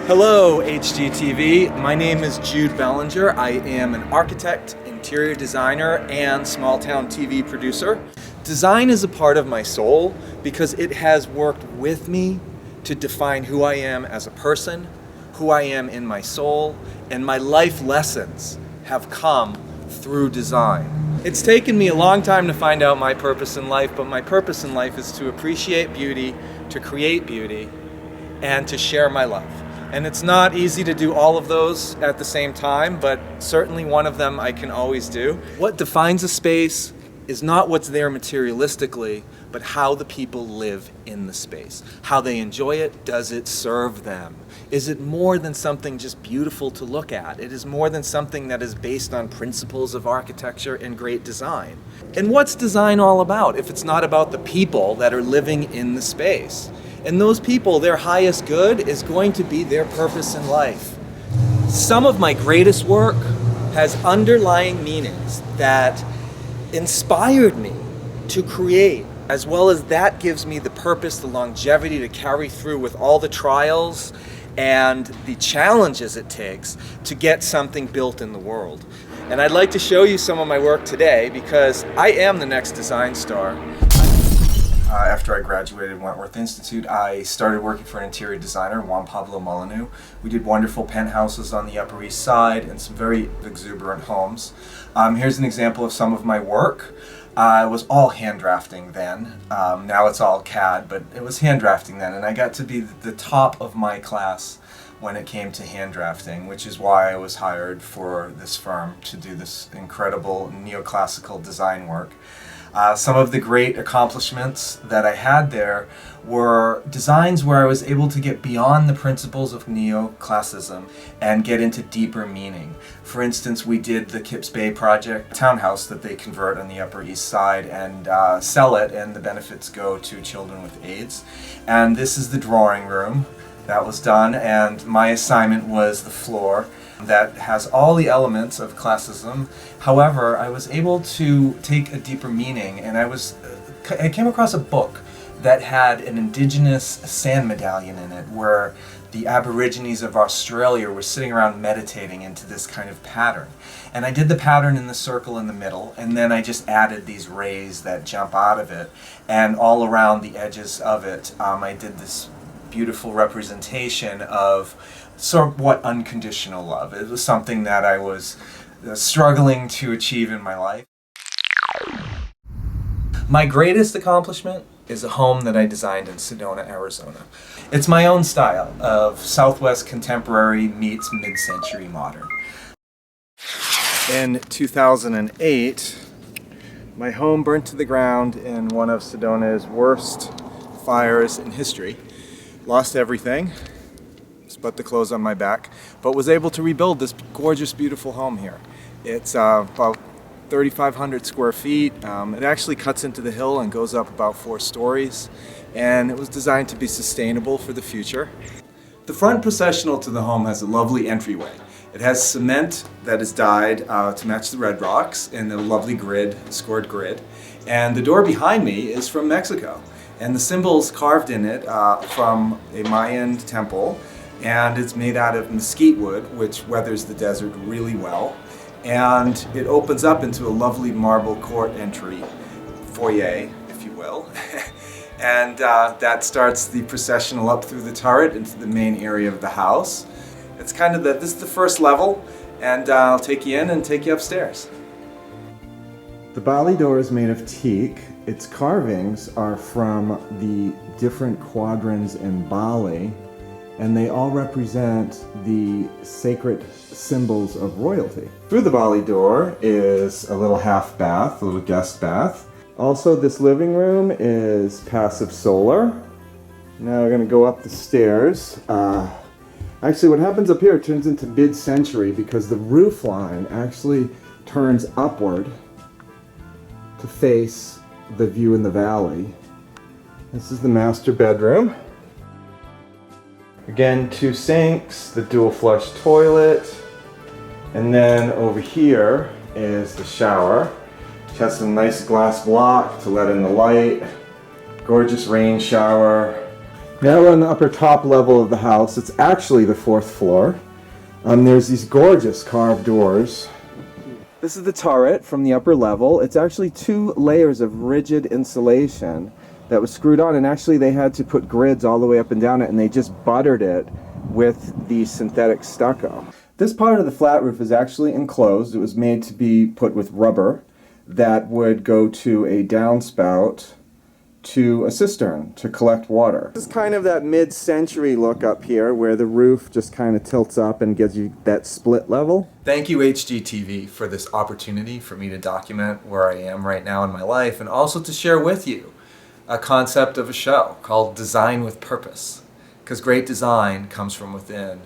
Hello, HGTV. My name is Jude Belanger. I am an architect, interior designer, and small-town TV producer. Design is a part of my soul because it has worked with me to define who I am as a person, who I am in my soul, and my life lessons have come through design. It's taken me a long time to find out my purpose in life, but my purpose in life is to appreciate beauty, to create beauty, and to share my love. And it's not easy to do all of those at the same time, but certainly one of them I can always do. What defines a space is not what's there materialistically, but how the people live in the space. How they enjoy it, does it serve them? Is it more than something just beautiful to look at? It is more than something that is based on principles of architecture and great design. And what's design all about if it's not about the people that are living in the space? And those people, their highest good is going to be their purpose in life. Some of my greatest work has underlying meanings that inspired me to create, as well as that gives me the purpose, the longevity to carry through with all the trials and the challenges it takes to get something built in the world. And I'd like to show you some of my work today because I am the next design star. After I graduated at Wentworth Institute, I started working for an interior designer, Juan Pablo Molyneux. We did wonderful penthouses on the Upper East Side and some very exuberant homes. Here's an example of some of my work. It was all hand drafting then. Now it's all CAD, but it was hand drafting then, and I got to be the top of my class when it came to hand drafting, which is why I was hired for this firm to do this incredible neoclassical design work. Some of the great accomplishments that I had there were designs where I was able to get beyond the principles of neoclassicism and get into deeper meaning. For instance, we did the Kips Bay project, a townhouse that they convert on the Upper East Side and sell it, and the benefits go to children with AIDS. And this is the drawing room that was done, and my assignment was the floor that has all the elements of classicism. However, I was able to take a deeper meaning, and I came across a book that had an indigenous sand medallion in it where the Aborigines of Australia were sitting around meditating into this kind of pattern. And I did the pattern in the circle in the middle, and then I just added these rays that jump out of it, and all around the edges of it I did this beautiful representation of sort of what unconditional love. It was something that I was struggling to achieve in my life. My greatest accomplishment is a home that I designed in Sedona, Arizona. It's my own style of Southwest contemporary meets mid-century modern. In 2008, my home burnt to the ground in one of Sedona's worst fires in history. Lost everything but the clothes on my back, but was able to rebuild this gorgeous, beautiful home here. It's about 3,500 square feet. It actually cuts into the hill and goes up about 4 stories, and it was designed to be sustainable for the future. The front processional to the home has a lovely entryway. It has cement that is dyed to match the red rocks in a lovely grid, scored grid, and the door behind me is from Mexico, and the symbols carved in it from a Mayan temple, and it's made out of mesquite wood, which weathers the desert really well. And it opens up into a lovely marble court entry, foyer, if you will. And that starts the processional up through the turret into the main area of the house. It's kind of this is the first level, and I'll take you in and take you upstairs. The Bali door is made of teak. Its carvings are from the different quadrants in Bali, and they all represent the sacred symbols of royalty. Through the Bali door is a little half bath, a little guest bath. Also, this living room is passive solar. Now we're gonna go up the stairs. Actually, what happens up here turns into mid-century because the roof line actually turns upward to face the view in the valley. This is the master bedroom. Again, 2 sinks, the dual flush toilet, and then over here is the shower, which has some nice glass block to let in the light, gorgeous rain shower, Now we're on the upper top level of the house. It's actually the 4th floor. There's these gorgeous carved doors. This is the turret from the upper level. It's actually 2 layers of rigid insulation that was screwed on, and actually they had to put grids all the way up and down it, and they just buttered it with the synthetic stucco. This part of the flat roof is actually enclosed. It was made to be put with rubber that would go to a downspout to a cistern to collect water. This is kind of that mid-century look up here where the roof just kind of tilts up and gives you that split level. Thank you, HGTV, for this opportunity for me to document where I am right now in my life, and also to share with you a concept of a show called Design with Purpose. Because great design comes from within,